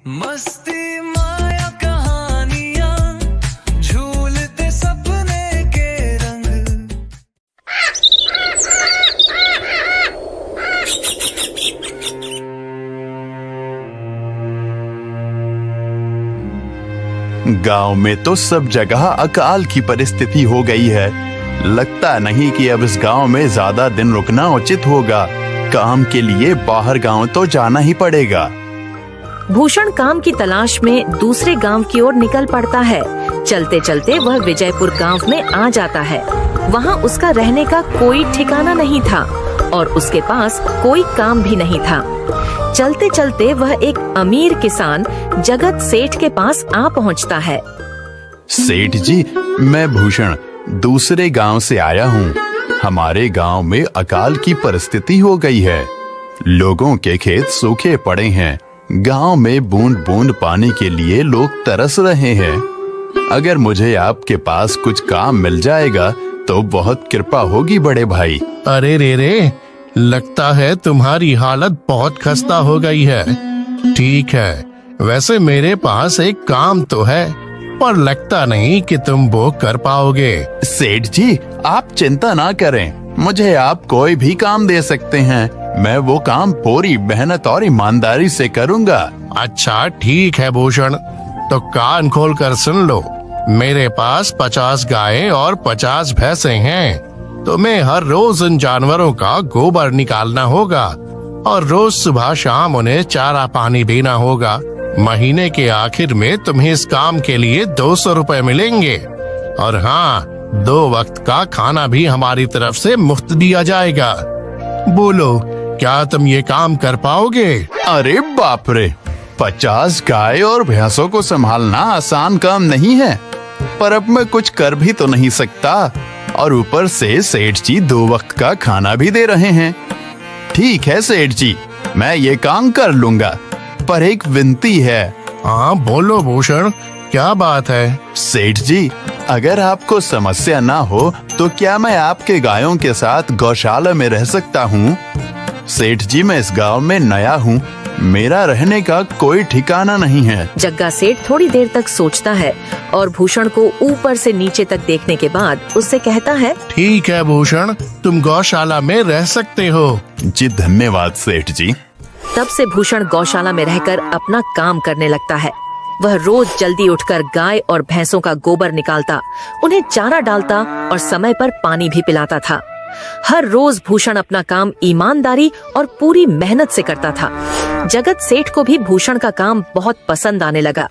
मस्ती माया कहानियाँ झूलते सपने के रंग। गांव में तो सब जगह अकाल की परिस्थिति हो गई है। लगता नहीं कि अब इस गांव में ज्यादा दिन रुकना उचित होगा। काम के लिए बाहर गांव तो जाना ही पड़ेगा। भूषण काम की तलाश में दूसरे गांव की ओर निकल पड़ता है। चलते चलते वह विजयपुर गांव में आ जाता है। वहां उसका रहने का कोई ठिकाना नहीं था और उसके पास कोई काम भी नहीं था। चलते चलते वह एक अमीर किसान जगत सेठ के पास आ पहुंचता है। सेठ जी, मैं भूषण दूसरे गांव से आया हूँ। हमारे गांव में अकाल की परिस्थिति हो गई है। लोगों के खेत सूखे पड़े हैं। गांव में बूंद बूंद पानी के लिए लोग तरस रहे हैं। अगर मुझे आपके पास कुछ काम मिल जाएगा तो बहुत कृपा होगी बड़े भाई। अरे रे, लगता है तुम्हारी हालत बहुत खस्ता हो गई है। ठीक है, वैसे मेरे पास एक काम तो है, पर लगता नहीं कि तुम वो कर पाओगे। सेठ जी, आप चिंता ना करें। मुझे आप कोई भी काम दे सकते हैं। मैं वो काम पूरी मेहनत और ईमानदारी से करूंगा। अच्छा ठीक है भूषण, तो कान खोल कर सुन लो। मेरे पास 50 गायें और 50 भैंसें हैं। तुम्हें हर रोज उन जानवरों का गोबर निकालना होगा और रोज सुबह शाम उन्हें चारा पानी देना होगा। महीने के आखिर में तुम्हें इस काम के लिए 200 रुपए मिलेंगे। और हाँ, 2 वक्त का खाना भी हमारी तरफ से मुफ्त दिया जाएगा। बोलो, क्या तुम ये काम कर पाओगे? अरे बाप रे, 50 गाय और भैंसों को संभालना आसान काम नहीं है। पर अब मैं कुछ कर भी तो नहीं सकता। और ऊपर से सेठ जी 2 वक्त का खाना भी दे रहे हैं। ठीक है सेठ जी, मैं ये काम कर लूंगा, पर एक विनती है। हाँ बोलो भूषण, क्या बात है? सेठ जी, अगर आपको समस्या ना हो तो क्या मैं आपके गायों के साथ गौशाला में रह सकता हूँ? सेठ जी, मैं इस गांव में नया हूँ। मेरा रहने का कोई ठिकाना नहीं है। जग्गा सेठ थोड़ी देर तक सोचता है और भूषण को ऊपर से नीचे तक देखने के बाद उससे कहता है, ठीक है भूषण, तुम गौशाला में रह सकते हो। जी धन्यवाद सेठ जी। तब से भूषण गौशाला में रहकर अपना काम करने लगता है। वह रोज जल्दी उठकर गाय और भैंसों का गोबर निकालता, उन्हें चारा डालता और समय पर पानी भी पिलाता था। हर रोज भूषण अपना काम ईमानदारी और पूरी मेहनत से करता था। जगत सेठ को भी भूषण का काम बहुत पसंद आने लगा,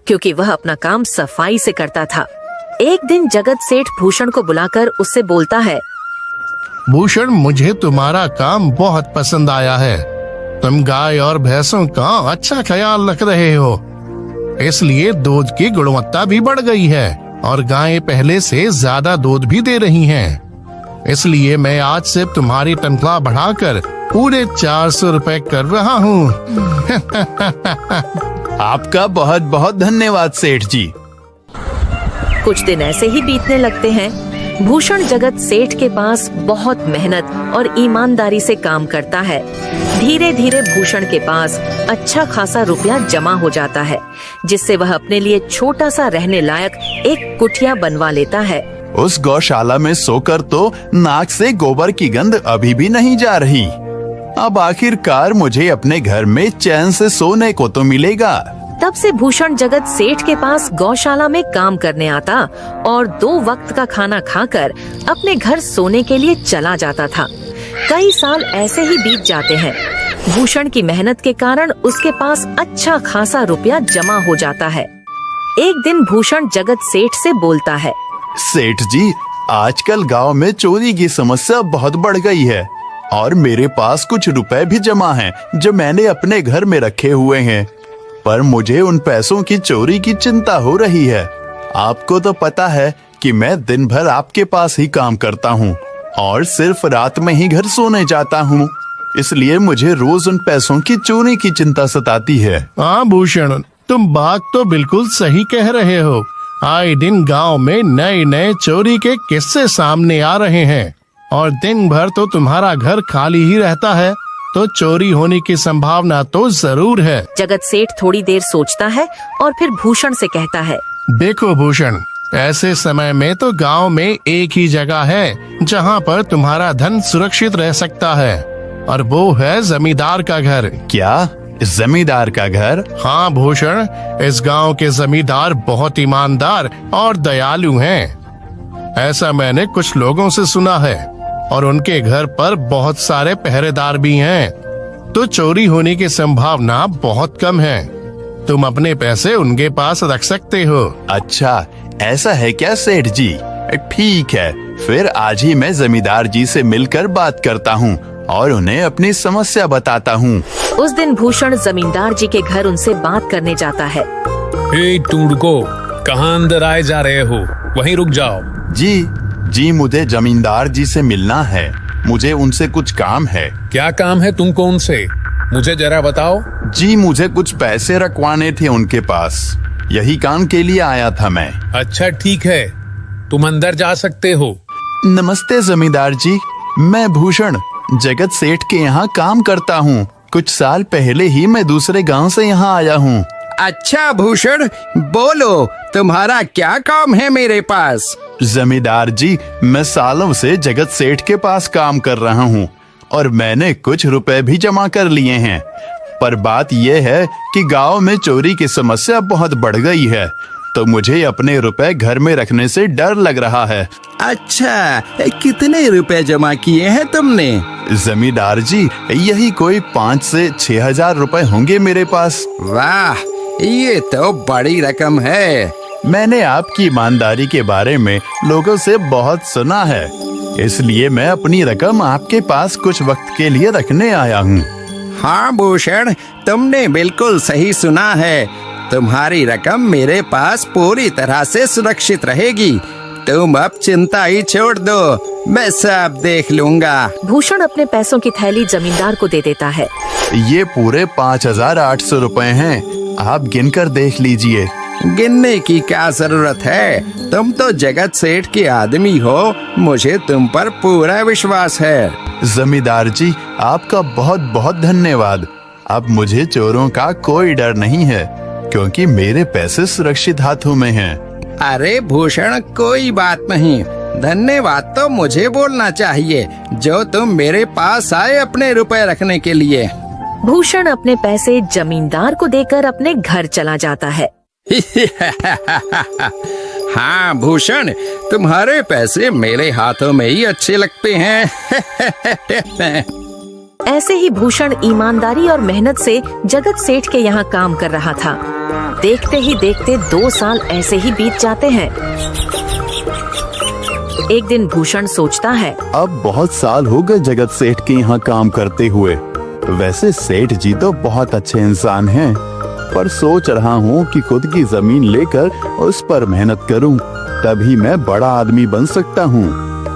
क्योंकि वह अपना काम सफाई से करता था। एक दिन जगत सेठ भूषण को बुलाकर उससे बोलता है, भूषण, मुझे तुम्हारा काम बहुत पसंद आया है। तुम गाय और भैंसों का अच्छा ख्याल रख रहे हो, इसलिए दूध की गुणवत्ता भी बढ़ गई है और गायें पहले से ज्यादा दूध भी दे रही हैं। इसलिए मैं आज से तुम्हारी तनख्वाह बढ़ाकर पूरे 400 रुपए कर रहा हूँ। आपका बहुत बहुत धन्यवाद सेठ जी। कुछ दिन ऐसे ही बीतने लगते हैं। भूषण जगत सेठ के पास बहुत मेहनत और ईमानदारी से काम करता है। धीरे धीरे भूषण के पास अच्छा खासा रुपया जमा हो जाता है, जिससे वह अपने लिए छोटा सा रहने लायक एक कुटिया बनवा लेता है। उस गौशाला में सोकर तो नाक से गोबर की गंध अभी भी नहीं जा रही। अब आखिरकार मुझे अपने घर में चैन से सोने को तो मिलेगा। तब से भूषण जगत सेठ के पास गौशाला में काम करने आता और 2 वक्त का खाना खाकर अपने घर सोने के लिए चला जाता था। कई साल ऐसे ही बीत जाते हैं। भूषण की मेहनत के कारण उसके पास अच्छा खासा रुपया जमा हो जाता है। एक दिन भूषण जगत सेठ से बोलता है, सेठ जी, आजकल गांव में चोरी की समस्या बहुत बढ़ गई है और मेरे पास कुछ रुपए भी जमा हैं जो मैंने अपने घर में रखे हुए हैं, पर मुझे उन पैसों की चोरी की चिंता हो रही है। आपको तो पता है कि मैं दिन भर आपके पास ही काम करता हूँ और सिर्फ रात में ही घर सोने जाता हूँ, इसलिए मुझे रोज उन पैसों की चोरी की चिंता सताती है। हाँ भूषण, तुम बात तो बिल्कुल सही कह रहे हो। आए दिन गांव में नए नए चोरी के किस्से सामने आ रहे हैं और दिन भर तो तुम्हारा घर खाली ही रहता है, तो चोरी होने की संभावना तो जरूर है। जगत सेठ थोड़ी देर सोचता है और फिर भूषण से कहता है, देखो भूषण, ऐसे समय में तो गांव में एक ही जगह है जहां पर तुम्हारा धन सुरक्षित रह सकता है, और वो है जमींदार का घर। क्या जमींदार का घर? हाँ भूषण, इस गांव के जमींदार बहुत ईमानदार और दयालु हैं। ऐसा मैंने कुछ लोगों से सुना है, और उनके घर पर बहुत सारे पहरेदार भी हैं, तो चोरी होने की संभावना बहुत कम है। तुम अपने पैसे उनके पास रख सकते हो। अच्छा, ऐसा है क्या सेठ जी? ठीक है, फिर आज ही मैं जमींदार जी से मिलकर बात करता हूँ और उन्हें अपनी समस्या बताता हूँ। उस दिन भूषण जमींदार जी के घर उनसे बात करने जाता है। ए टूडको, कहाँ अंदर आए जा रहे हो? वहीं रुक जाओ। जी, मुझे जमींदार जी से मिलना है। मुझे उनसे कुछ काम है। क्या काम है तुमको उनसे? मुझे जरा बताओ। जी, मुझे कुछ पैसे रखवाने थे उनके पास, यही काम के लिए आया था मैं। अच्छा ठीक है, तुम अंदर जा सकते हो। नमस्ते जमींदार जी, मैं भूषण जगत सेठ के यहाँ काम करता हूँ। कुछ साल पहले ही मैं दूसरे गांव से यहाँ आया हूँ। अच्छा भूषण, बोलो तुम्हारा क्या काम है मेरे पास? जमींदार जी, मैं सालों से जगत सेठ के पास काम कर रहा हूँ और मैंने कुछ रुपए भी जमा कर लिए हैं, पर बात यह है कि गांव में चोरी की समस्या बहुत बढ़ गई है, तो मुझे अपने रुपए घर में रखने से डर लग रहा है। अच्छा, कितने रुपए जमा किए हैं तुमने? जमींदार जी, यही कोई 5 से 6 हजार रुपए होंगे मेरे पास। वाह, ये तो बड़ी रकम है। मैंने आपकी ईमानदारी के बारे में लोगों से बहुत सुना है, इसलिए मैं अपनी रकम आपके पास कुछ वक्त के लिए रखने आया हूँ। हाँ भूषण, तुमने बिल्कुल सही सुना है। तुम्हारी रकम मेरे पास पूरी तरह से सुरक्षित रहेगी। तुम अब चिंता ही छोड़ दो, मैं सब देख लूंगा। भूषण अपने पैसों की थैली जमींदार को दे देता है। ये पूरे 5,800 रुपए हैं, आप गिनकर देख लीजिए। गिनने की क्या जरूरत है? तुम तो जगत सेठ के आदमी हो, मुझे तुम पर पूरा विश्वास है। जमींदार जी, आपका बहुत बहुत धन्यवाद। अब मुझे चोरों का कोई डर नहीं है, क्योंकि मेरे पैसे सुरक्षित हाथों में हैं। अरे भूषण, कोई बात नहीं, धन्यवाद तो मुझे बोलना चाहिए, जो तुम मेरे पास आए अपने रुपए रखने के लिए। भूषण अपने पैसे जमींदार को देकर अपने घर चला जाता है। हाँ भूषण, तुम्हारे पैसे मेरे हाथों में ही अच्छे लगते हैं। ऐसे ही भूषण ईमानदारी और मेहनत से जगत सेठ के यहाँ काम कर रहा था। देखते ही देखते 2 साल ऐसे ही बीत जाते हैं। एक दिन भूषण सोचता है, अब बहुत साल हो गए जगत सेठ के यहाँ काम करते हुए। वैसे सेठ जी तो बहुत अच्छे इंसान हैं, पर सोच रहा हूँ कि खुद की जमीन लेकर उस पर मेहनत करूँ, तभी मैं बड़ा आदमी बन सकता हूँ।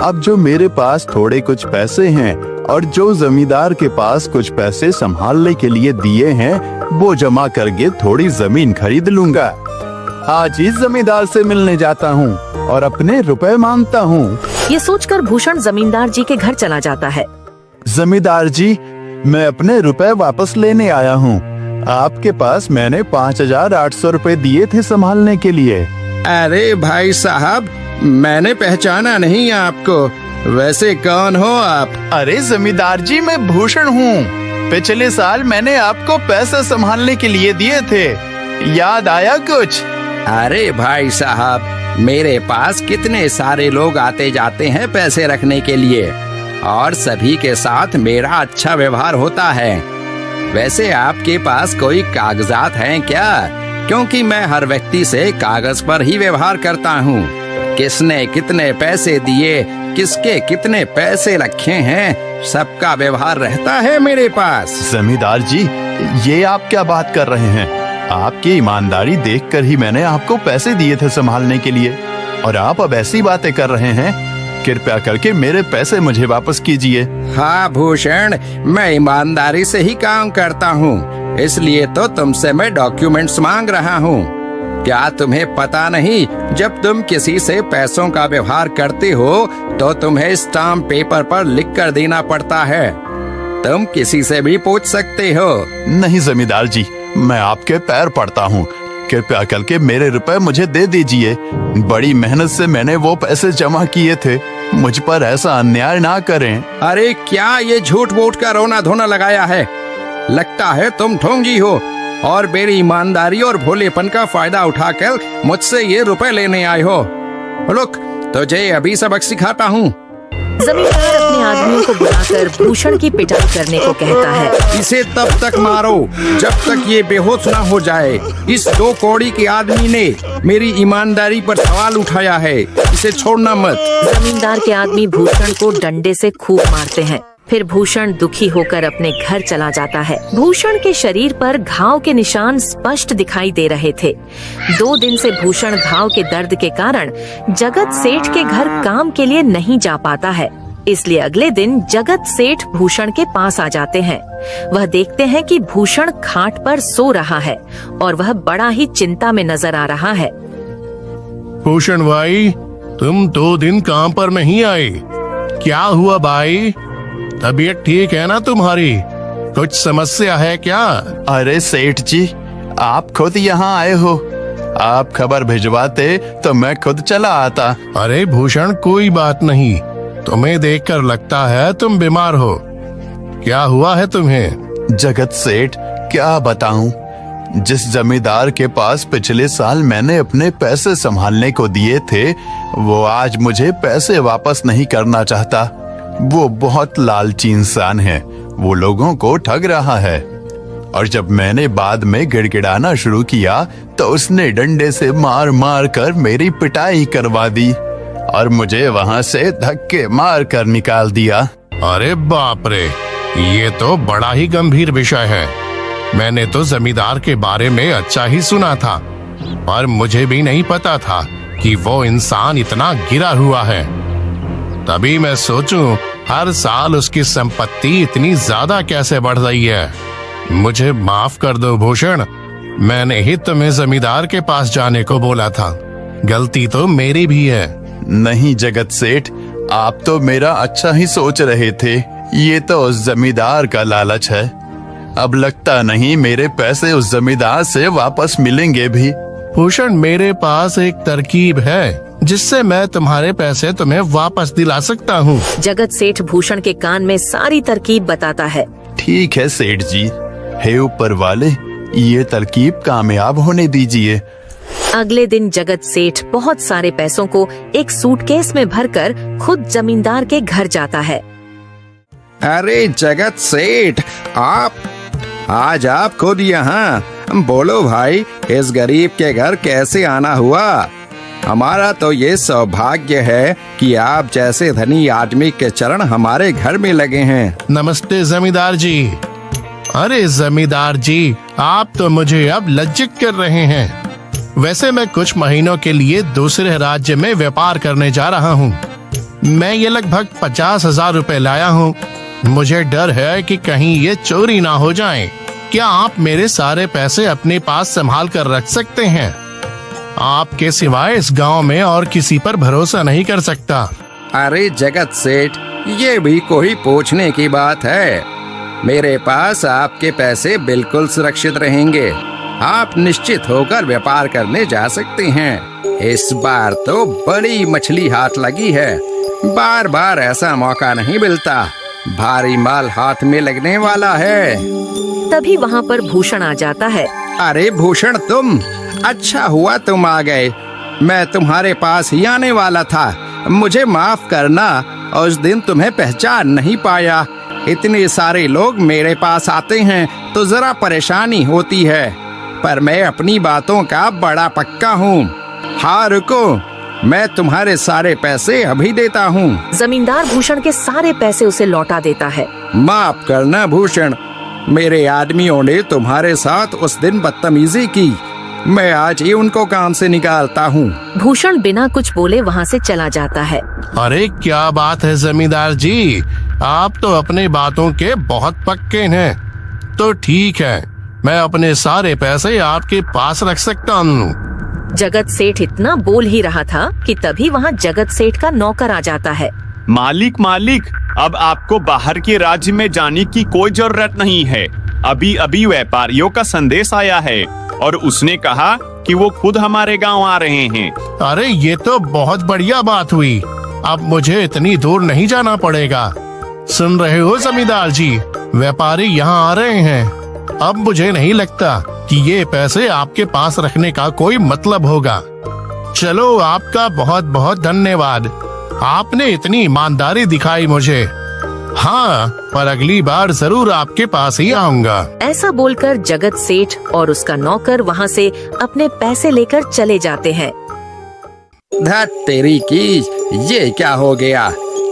अब जो मेरे पास थोड़े कुछ पैसे हैं और जो जमींदार के पास कुछ पैसे संभालने के लिए दिए हैं, वो जमा करके थोड़ी जमीन खरीद लूंगा। आज ही जमींदार से मिलने जाता हूँ और अपने रुपए मांगता हूँ। ये सोचकर भूषण जमींदार जी के घर चला जाता है। जमींदार जी, मैं अपने रुपए वापस लेने आया हूँ। आपके पास मैंने 5,800 रुपए दिए थे संभालने के लिए। अरे भाई साहब, मैंने पहचाना नहीं आपको। वैसे कौन हो आप? अरे जमींदार जी, मैं भूषण हूँ। पिछले साल मैंने आपको पैसे संभालने के लिए दिए थे, याद आया कुछ? अरे भाई साहब, मेरे पास कितने सारे लोग आते जाते हैं पैसे रखने के लिए, और सभी के साथ मेरा अच्छा व्यवहार होता है। वैसे आपके पास कोई कागजात हैं क्या? क्योंकि मैं हर व्यक्ति से कागज पर ही व्यवहार करता हूँ। किसने कितने पैसे दिए, किसके कितने पैसे रखे हैं, सबका व्यवहार रहता है मेरे पास। जमींदार जी, ये आप क्या बात कर रहे हैं? आपकी ईमानदारी देखकर ही मैंने आपको पैसे दिए थे संभालने के लिए, और आप अब ऐसी बातें कर रहे हैं। कृपया करके मेरे पैसे मुझे वापस कीजिए। हाँ भूषण, मैं ईमानदारी से ही काम करता हूँ, इसलिए तो तुमसे मैं डॉक्यूमेंट्स मांग रहा हूँ। क्या तुम्हें पता नहीं, जब तुम किसी से पैसों का व्यवहार करते हो तो तुम्हें स्टाम्प पेपर पर लिख कर देना पड़ता है। तुम किसी से भी पूछ सकते हो। नहीं जमींदार जी, मैं आपके पैर पड़ता हूँ, कृपया करके मेरे रुपए मुझे दे दीजिए। बड़ी मेहनत से मैंने वो पैसे जमा किए थे, मुझ पर ऐसा अन्याय ना करें। अरे क्या ये झूठ मूठ का रोना धोना लगाया है? लगता है तुम ढोंगी हो और मेरी ईमानदारी और भोलेपन का फायदा उठाकर मुझसे ये रुपए लेने आए हो। रुक, तुझे अभी सबक सिखाता हूँ। जमींदार अपने आदमियों को बुलाकर भूषण की पिटाई करने को कहता है। इसे तब तक मारो जब तक ये बेहोश ना हो जाए। इस 2 कौड़ी के आदमी ने मेरी ईमानदारी पर सवाल उठाया है, इसे छोड़ना मत। जमींदार के आदमी भूषण को डंडे से खूब मारते हैं। फिर भूषण दुखी होकर अपने घर चला जाता है। भूषण के शरीर पर घाव के निशान स्पष्ट दिखाई दे रहे थे। 2 दिन से भूषण घाव के दर्द के कारण जगत सेठ के घर काम के लिए नहीं जा पाता है। इसलिए अगले दिन जगत सेठ भूषण के पास आ जाते हैं। वह देखते हैं कि भूषण खाट पर सो रहा है और वह बड़ा ही चिंता में नजर आ रहा है। भूषण भाई, तुम 2 दिन काम पर नहीं आए, क्या हुआ भाई? तबीयत ठीक है ना तुम्हारी? कुछ समस्या है क्या? अरे सेठ जी, आप खुद यहाँ आए हो। आप खबर भिजवाते तो मैं खुद चला आता। अरे भूषण, कोई बात नहीं, तुम्हें देखकर लगता है तुम बीमार हो। क्या हुआ है तुम्हें? जगत सेठ, क्या बताऊं, जिस जमींदार के पास पिछले साल मैंने अपने पैसे संभालने को दिए थे, वो आज मुझे पैसे वापस नहीं करना चाहता। वो बहुत लालची इंसान है, वो लोगों को ठग रहा है। और जब मैंने बाद में गिड़गिड़ाना शुरू किया तो उसने डंडे से मार मार कर मेरी पिटाई करवा दी और मुझे वहां से धक्के मार कर निकाल दिया। अरे बाप रे, ये तो बड़ा ही गंभीर विषय है। मैंने तो जमींदार के बारे में अच्छा ही सुना था, पर मुझे भी नहीं पता था कि वो इंसान इतना गिरा हुआ है। तभी मैं सोचूं, हर साल उसकी संपत्ति इतनी ज्यादा कैसे बढ़ रही है। मुझे माफ कर दो भूषण, मैंने ही तुम्हें जमींदार के पास जाने को बोला था। गलती तो मेरी भी है। नहीं जगत सेठ, आप तो मेरा अच्छा ही सोच रहे थे। ये तो उस जमींदार का लालच है। अब लगता नहीं मेरे पैसे उस जमींदार से वापस मिलेंगे भी। भूषण, मेरे पास एक तरकीब है जिससे मैं तुम्हारे पैसे तुम्हें वापस दिला सकता हूँ। जगत सेठ भूषण के कान में सारी तरकीब बताता है। ठीक है सेठ जी, हे ऊपर वाले, ये तरकीब कामयाब होने दीजिए। अगले दिन जगत सेठ बहुत सारे पैसों को एक सूटकेस में भरकर खुद जमींदार के घर जाता है। अरे जगत सेठ, आज आप खुद यहाँ? बोलो भाई, इस गरीब के घर कैसे आना हुआ? हमारा तो ये सौभाग्य है कि आप जैसे धनी आदमी के चरण हमारे घर में लगे हैं। नमस्ते जमींदार जी। अरे जमींदार जी, आप तो मुझे अब लज्जित कर रहे हैं। वैसे मैं कुछ महीनों के लिए दूसरे राज्य में व्यापार करने जा रहा हूँ। मैं ये लगभग 50,000 रुपए लाया हूँ। मुझे डर है कि कहीं ये चोरी ना हो जाए। क्या आप मेरे सारे पैसे अपने पास संभाल कर रख सकते हैं? आपके सिवाय इस गांव में और किसी पर भरोसा नहीं कर सकता। अरे जगत सेठ, ये भी कोई पूछने की बात है? मेरे पास आपके पैसे बिल्कुल सुरक्षित रहेंगे। आप निश्चित होकर व्यापार करने जा सकते हैं। इस बार तो बड़ी मछली हाथ लगी है। बार बार ऐसा मौका नहीं मिलता। भारी माल हाथ में लगने वाला है। तभी वहाँ पर भूषण आ जाता है। अरे भूषण, तुम? अच्छा हुआ तुम आ गए। मैं तुम्हारे पास ही आने वाला था। मुझे माफ करना, उस दिन तुम्हें पहचान नहीं पाया। इतने सारे लोग मेरे पास आते हैं तो जरा परेशानी होती है, पर मैं अपनी बातों का बड़ा पक्का हूँ। हाँ रुको, मैं तुम्हारे सारे पैसे अभी देता हूँ। जमींदार भूषण के सारे पैसे उसे लौटा देता है। माफ करना भूषण, मेरे आदमियों ने तुम्हारे साथ उस दिन बदतमीजी की। मैं आज ही उनको काम से निकालता हूँ। भूषण बिना कुछ बोले वहाँ से चला जाता है। अरे क्या बात है जमींदार जी, आप तो अपने बातों के बहुत पक्के हैं। तो ठीक है, मैं अपने सारे पैसे आपके पास रख सकता हूँ। जगत सेठ इतना बोल ही रहा था कि तभी वहाँ जगत सेठ का नौकर आ जाता है। मालिक मालिक, अब आपको बाहर के राज्य में जाने की कोई जरूरत नहीं है। अभी अभी व्यापारियों का संदेश आया है और उसने कहा कि वो खुद हमारे गांव आ रहे हैं। अरे ये तो बहुत बढ़िया बात हुई। अब मुझे इतनी दूर नहीं जाना पड़ेगा। सुन रहे हो जमींदार जी, व्यापारी यहाँ आ रहे हैं। अब मुझे नहीं लगता कि ये पैसे आपके पास रखने का कोई मतलब होगा। चलो, आपका बहुत बहुत धन्यवाद। आपने इतनी ईमानदारी दिखाई मुझे। हाँ, पर अगली बार जरूर आपके पास ही आऊंगा। ऐसा बोलकर जगत सेठ और उसका नौकर वहाँ से अपने पैसे लेकर चले जाते हैं। धत तेरी की, ये क्या हो गया?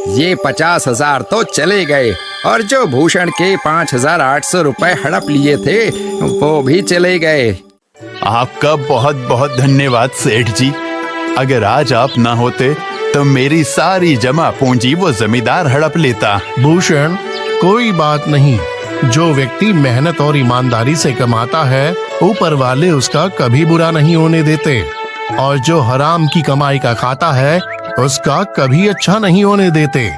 ये 50,000 तो चले गए और जो भूषण के 5,800 रुपए हड़प लिए थे वो भी चले गए। आपका बहुत बहुत धन्यवाद सेठ जी। अगर आज आप ना होते तो मेरी सारी जमा पूंजी वो जमींदार हड़प लेता। भूषण, कोई बात नहीं। जो व्यक्ति मेहनत और ईमानदारी से कमाता है, ऊपर वाले उसका कभी बुरा नहीं होने देते, और जो हराम की कमाई का खाता है उसका कभी अच्छा नहीं होने देते।